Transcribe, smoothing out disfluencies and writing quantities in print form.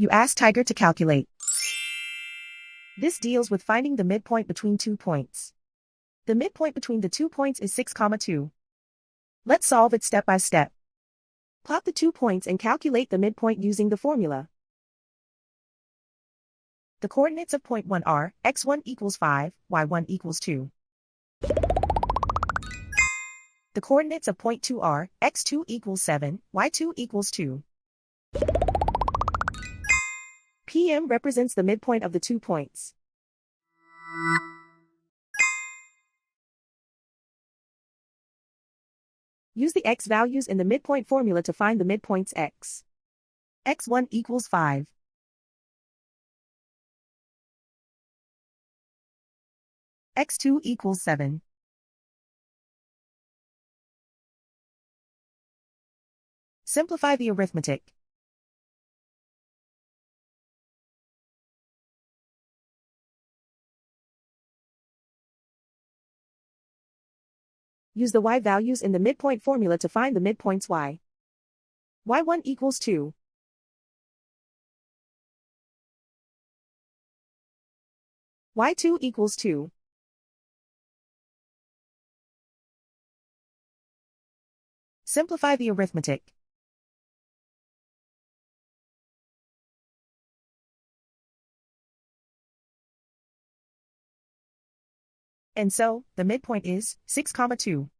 You ask Tiger to calculate. This deals with finding the midpoint between 2 points. The midpoint between the 2 points is 6, 2. Let's solve it step by step. Plot the 2 points and calculate the midpoint using the formula. The coordinates of point 1 are x1 equals 5, y1 equals 2. The coordinates of point 2 are x2 equals 7, y2 equals 2. PM represents the midpoint of the 2 points. Use the x values in the midpoint formula to find the midpoints x. x1 equals 5. x2 equals 7. Simplify the arithmetic. Use the y values in the midpoint formula to find the midpoints y. y1 equals 2. y2 equals 2. Simplify the arithmetic. And so, the midpoint is 6, 2.